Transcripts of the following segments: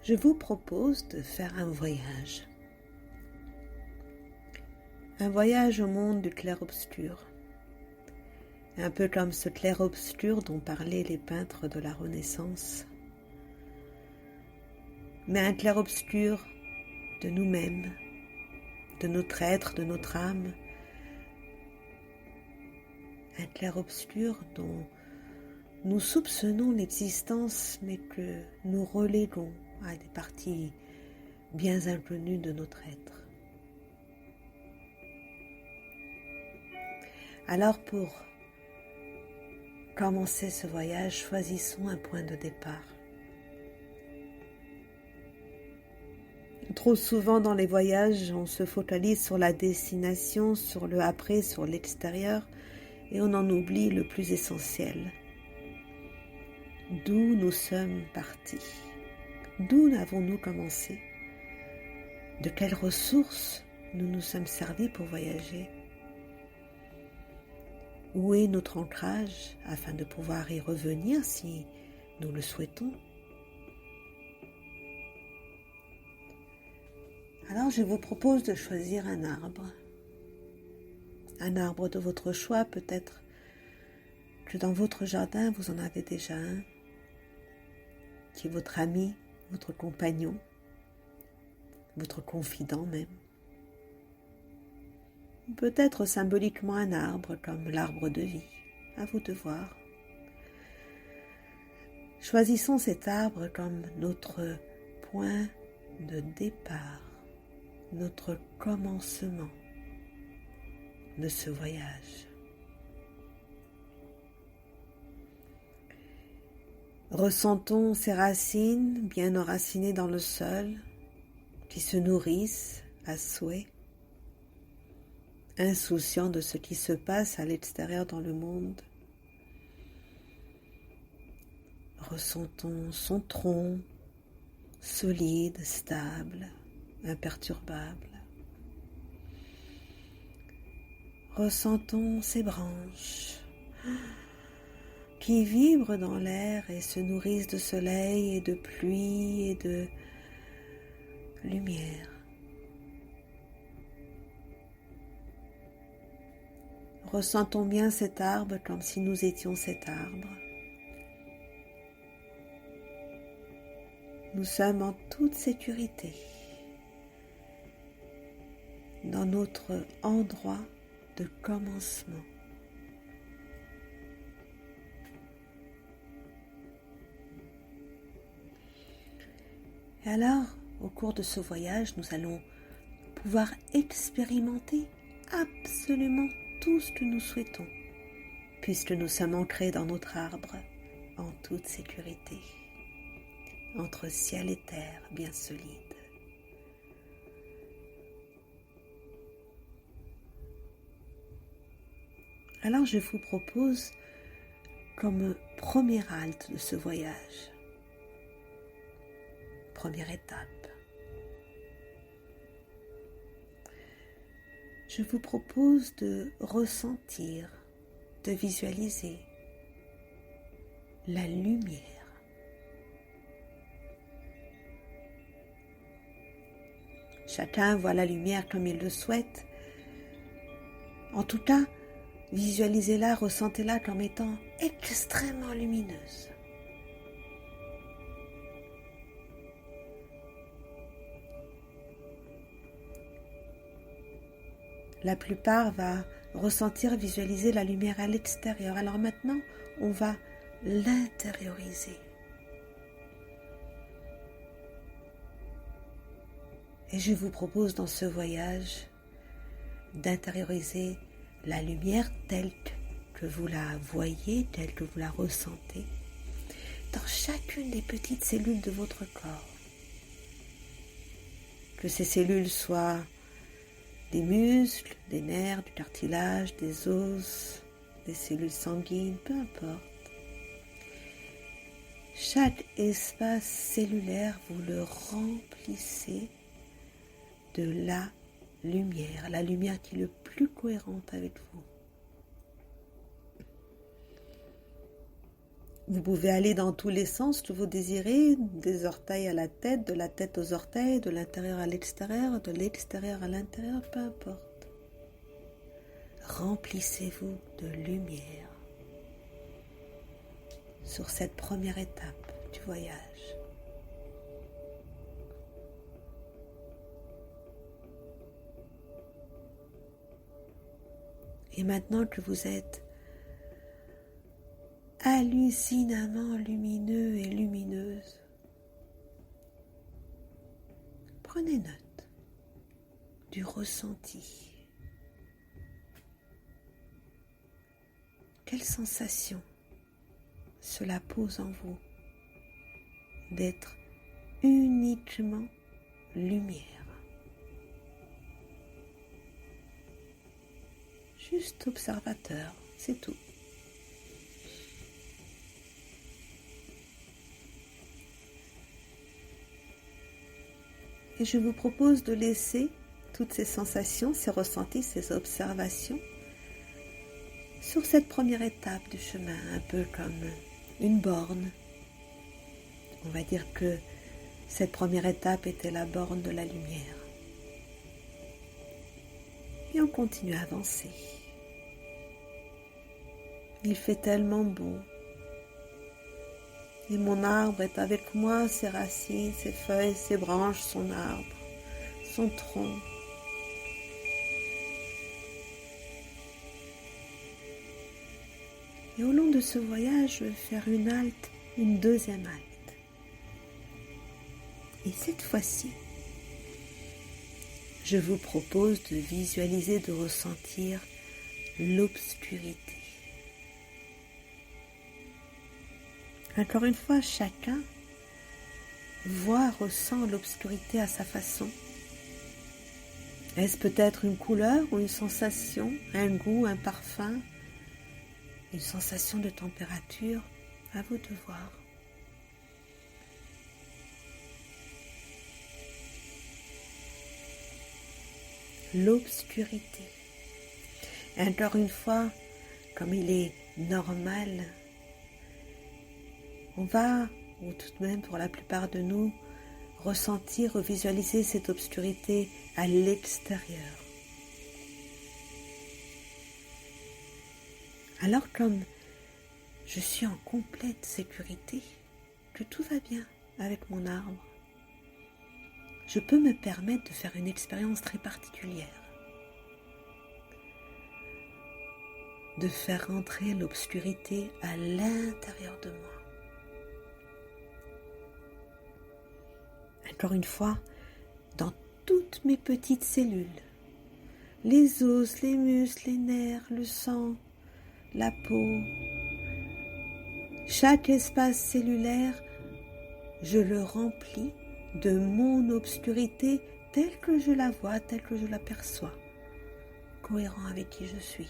je vous propose de faire un voyage. Un voyage au monde du clair-obscur. Un peu comme ce clair-obscur dont parlaient les peintres de la Renaissance. Mais un clair-obscur de nous-mêmes, de notre être, de notre âme. Un clair-obscur dont nous soupçonnons l'existence, mais que nous reléguons à des parties bien inconnues de notre être. Alors pour commencer ce voyage, choisissons un point de départ. Trop souvent dans les voyages, on se focalise sur la destination, sur le après, sur l'extérieur, et on en oublie le plus essentiel. D'où nous sommes partis? D'où avons-nous commencé? De quelles ressources nous nous sommes servis pour voyager? Où est notre ancrage afin de pouvoir y revenir si nous le souhaitons? Alors je vous propose de choisir un arbre de votre choix. Peut-être que dans votre jardin vous en avez déjà un, qui est votre ami, votre compagnon, votre confident même. Peut-être symboliquement un arbre comme l'arbre de vie, à vous de voir. Choisissons cet arbre comme notre point de départ, notre commencement de ce voyage. Ressentons ces racines bien enracinées dans le sol, qui se nourrissent à souhait, insouciants de ce qui se passe à l'extérieur dans le monde. Ressentons son tronc, solide, stable, imperturbable. Ressentons ses branches qui vibrent dans l'air et se nourrissent de soleil et de pluie et de lumière. Ressentons bien cet arbre comme si nous étions cet arbre. Nous sommes en toute sécurité dans notre endroit de commencement. Et alors, au cours de ce voyage, nous allons pouvoir expérimenter absolument tout ce que nous souhaitons, puisque nous sommes ancrés dans notre arbre en toute sécurité, entre ciel et terre bien solides. Alors je vous propose comme première halte de ce voyage, première étape, je vous propose de ressentir, de visualiser la lumière. Chacun voit la lumière comme il le souhaite. En tout cas, visualisez-la, ressentez-la comme étant extrêmement lumineuse. La plupart va ressentir, visualiser la lumière à l'extérieur. Alors maintenant, on va l'intérioriser. Et je vous propose dans ce voyage d'intérioriser la lumière telle que vous la voyez, telle que vous la ressentez, dans chacune des petites cellules de votre corps. Que ces cellules soient des muscles, des nerfs, du cartilage, des os, des cellules sanguines, peu importe. Chaque espace cellulaire, vous le remplissez de la lumière qui est le plus cohérente avec vous. Vous pouvez aller dans tous les sens que vous désirez, des orteils à la tête, de la tête aux orteils, de l'intérieur à l'extérieur, de l'extérieur à l'intérieur, peu importe. Remplissez-vous de lumière sur cette première étape du voyage. Et maintenant que vous êtes hallucinamment lumineux et lumineuse, prenez note du ressenti. Quelle sensation cela pose en vous d'être uniquement lumière. Juste observateur, c'est tout. Et je vous propose de laisser toutes ces sensations, ces ressentis, ces observations sur cette première étape du chemin, un peu comme une borne. On va dire que cette première étape était la borne de la lumière. Et on continue à avancer. Il fait tellement beau. Et mon arbre est avec moi, ses racines, ses feuilles, ses branches, son arbre, son tronc. Et au long de ce voyage, je vais faire une halte, une deuxième halte. Et cette fois-ci, je vous propose de visualiser, de ressentir l'obscurité. Encore une fois, chacun voit, ressent l'obscurité à sa façon. Est-ce peut-être une couleur ou une sensation, un goût, un parfum, une sensation de température? À vous de voir. L'obscurité. Encore une fois, comme il est normal, on va, ou tout de même pour la plupart de nous, ressentir ou visualiser cette obscurité à l'extérieur. Alors comme je suis en complète sécurité, que tout va bien avec mon arbre, je peux me permettre de faire une expérience très particulière, de faire entrer l'obscurité à l'intérieur de moi. Encore une fois, dans toutes mes petites cellules, les os, les muscles, les nerfs, le sang, la peau, chaque espace cellulaire, je le remplis de mon obscurité telle que je la vois, telle que je la perçois, cohérent avec qui je suis.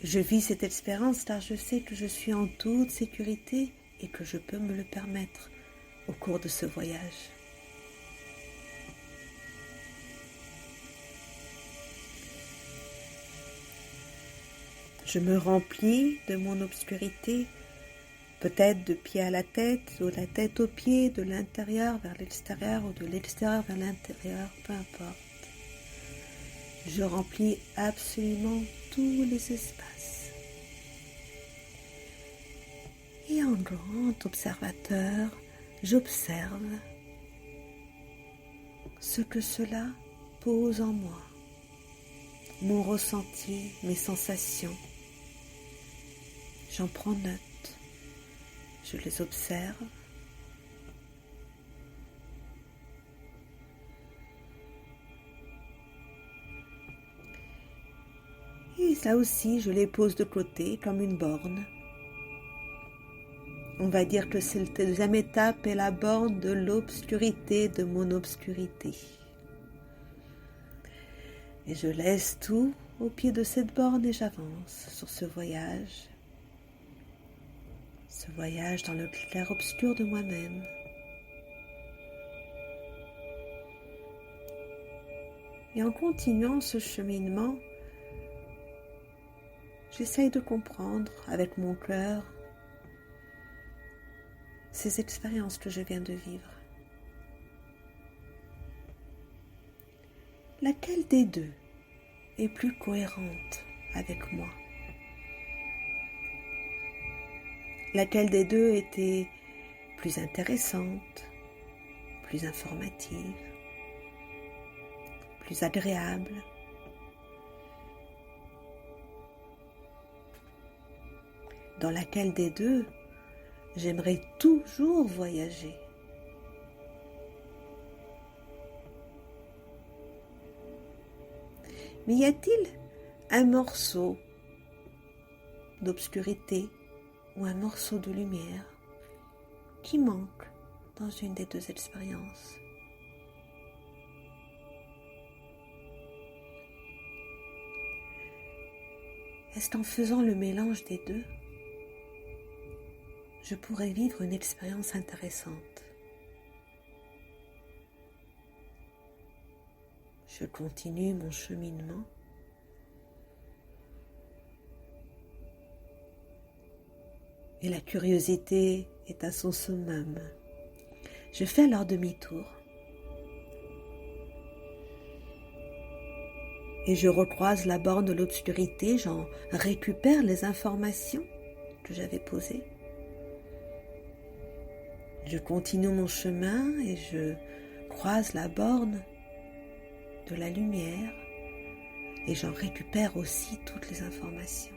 Je vis cette expérience car je sais que je suis en toute sécurité et que je peux me le permettre au cours de ce voyage. Je me remplis de mon obscurité, peut-être de pied à la tête, ou de la tête aux pieds, de l'intérieur vers l'extérieur ou de l'extérieur vers l'intérieur, peu importe. Je remplis absolument tous les espaces. Et en grand observateur, j'observe ce que cela pose en moi, mon ressenti, mes sensations. J'en prends note, je les observe. Et ça aussi, je les pose de côté comme une borne. On va dire que cette deuxième étape est la borne de l'obscurité, de mon obscurité. Et je laisse tout au pied de cette borne et j'avance sur ce voyage dans le clair-obscur de moi-même. Et en continuant ce cheminement, j'essaye de comprendre avec mon cœur ces expériences que je viens de vivre. Laquelle des deux est plus cohérente avec moi? Laquelle des deux était plus intéressante, plus informative, plus agréable? Dans laquelle des deux j'aimerais toujours voyager? Mais y a-t-il un morceau d'obscurité ou un morceau de lumière qui manque dans une des deux expériences? Est-ce qu'en faisant le mélange des deux, je pourrais vivre une expérience intéressante? Je continue mon cheminement. Et la curiosité est à son summum. Je fais alors demi-tour. Et je recroise la borne de l'obscurité, j'en récupère les informations que j'avais posées. Je continue mon chemin et je croise la borne de la lumière et j'en récupère aussi toutes les informations.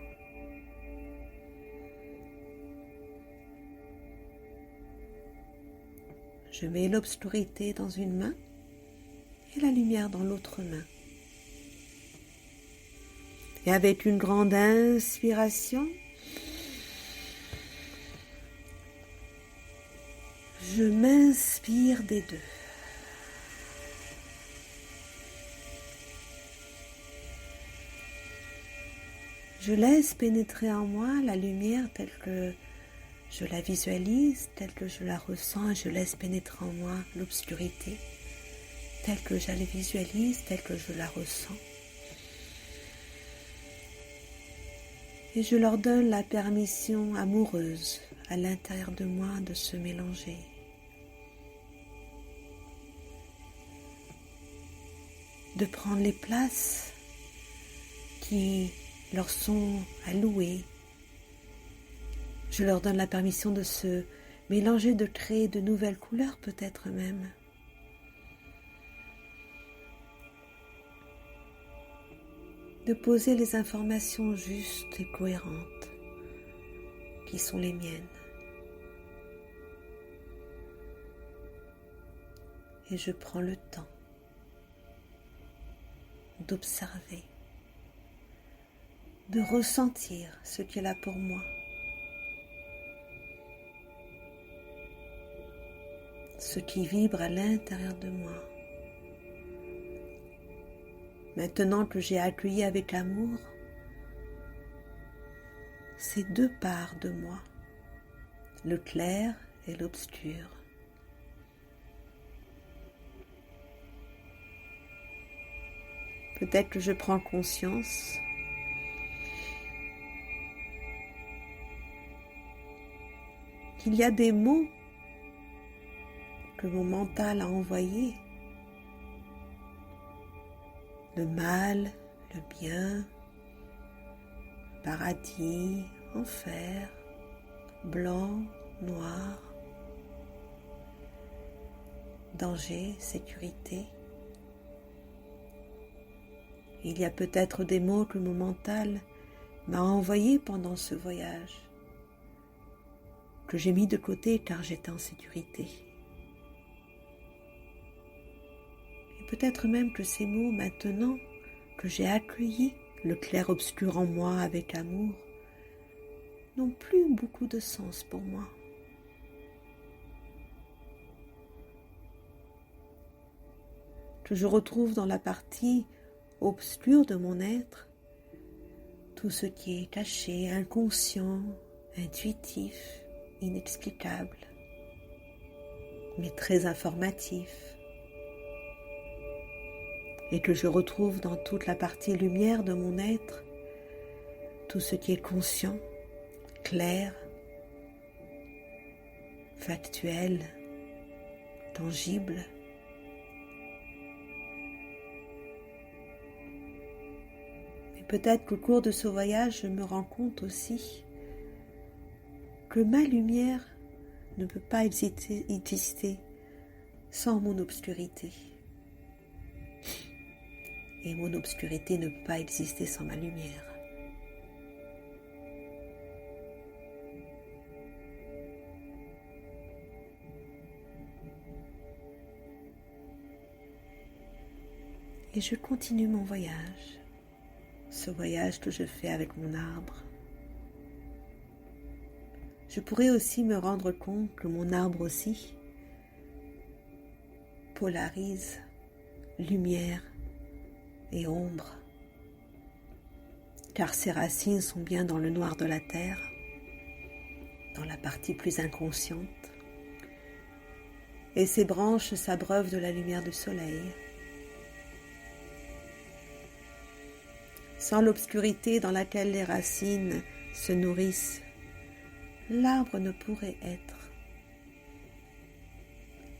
Je mets l'obscurité dans une main et la lumière dans l'autre main. Et avec une grande inspiration, je m'inspire des deux. Je laisse pénétrer en moi la lumière telle que je la visualise, telle que je la ressens, et je laisse pénétrer en moi l'obscurité telle que je la visualise, telle que je la ressens. Et je leur donne la permission amoureuse à l'intérieur de moi de se mélanger. De prendre les places qui leur sont allouées. Je leur donne la permission de se mélanger, de créer de nouvelles couleurs peut-être même. De poser les informations justes et cohérentes qui sont les miennes. Et je prends le temps d'observer, de ressentir ce qui est là pour moi. Ce qui vibre à l'intérieur de moi. Maintenant que j'ai accueilli avec amour ces deux parts de moi, le clair et l'obscur. Peut-être que je prends conscience qu'il y a des mots que mon mental a envoyés. Le mal, le bien, paradis, enfer, blanc, noir, danger, sécurité. Il y a peut-être des mots que mon mental m'a envoyés pendant ce voyage, que j'ai mis de côté car j'étais en sécurité. Et peut-être même que ces mots, maintenant que j'ai accueilli le clair-obscur en moi avec amour, n'ont plus beaucoup de sens pour moi. Que je retrouve dans la partie obscure de mon être tout ce qui est caché, inconscient, intuitif, inexplicable, mais très informatif. Et que je retrouve dans toute la partie lumière de mon être tout ce qui est conscient, clair, factuel, tangible. Mais peut-être qu'au cours de ce voyage, je me rends compte aussi que ma lumière ne peut pas exister sans mon obscurité. Et mon obscurité ne peut pas exister sans ma lumière. Et je continue mon voyage, ce voyage que je fais avec mon arbre. Je pourrais aussi me rendre compte que mon arbre aussi polarise lumière et ombre, car ses racines sont bien dans le noir de la terre, dans la partie plus inconsciente, et ses branches s'abreuvent de la lumière du soleil. Sans l'obscurité dans laquelle les racines se nourrissent, l'arbre ne pourrait être.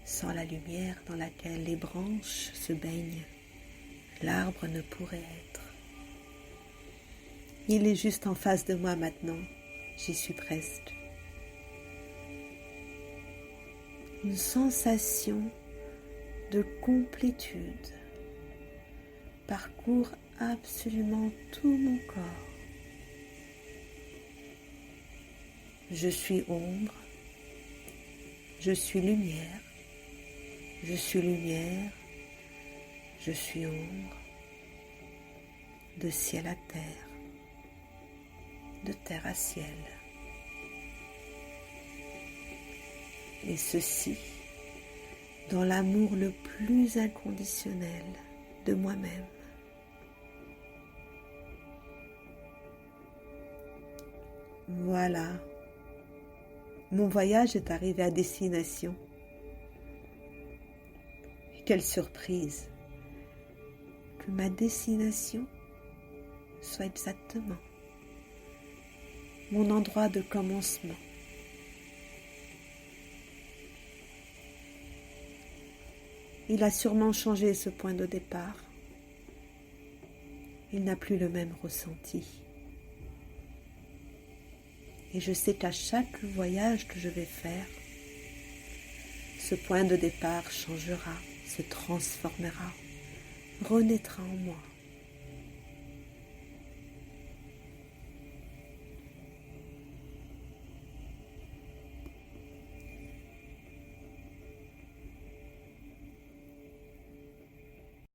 Sans la lumière dans laquelle les branches se baignent, l'arbre ne pourrait être. Il est juste en face de moi maintenant, j'y suis presque. Une sensation de complétude parcourt absolument tout mon corps. Je suis ombre, je suis lumière, je suis lumière, je suis ombre, de ciel à terre, de terre à ciel. Et ceci dans l'amour le plus inconditionnel de moi-même. Voilà, mon voyage est arrivé à destination. Et quelle surprise que ma destination soit exactement mon endroit de commencement. Il a sûrement changé ce point de départ. Il n'a plus le même ressenti. Et je sais qu'à chaque voyage que je vais faire, ce point de départ changera, se transformera, renaîtra en moi.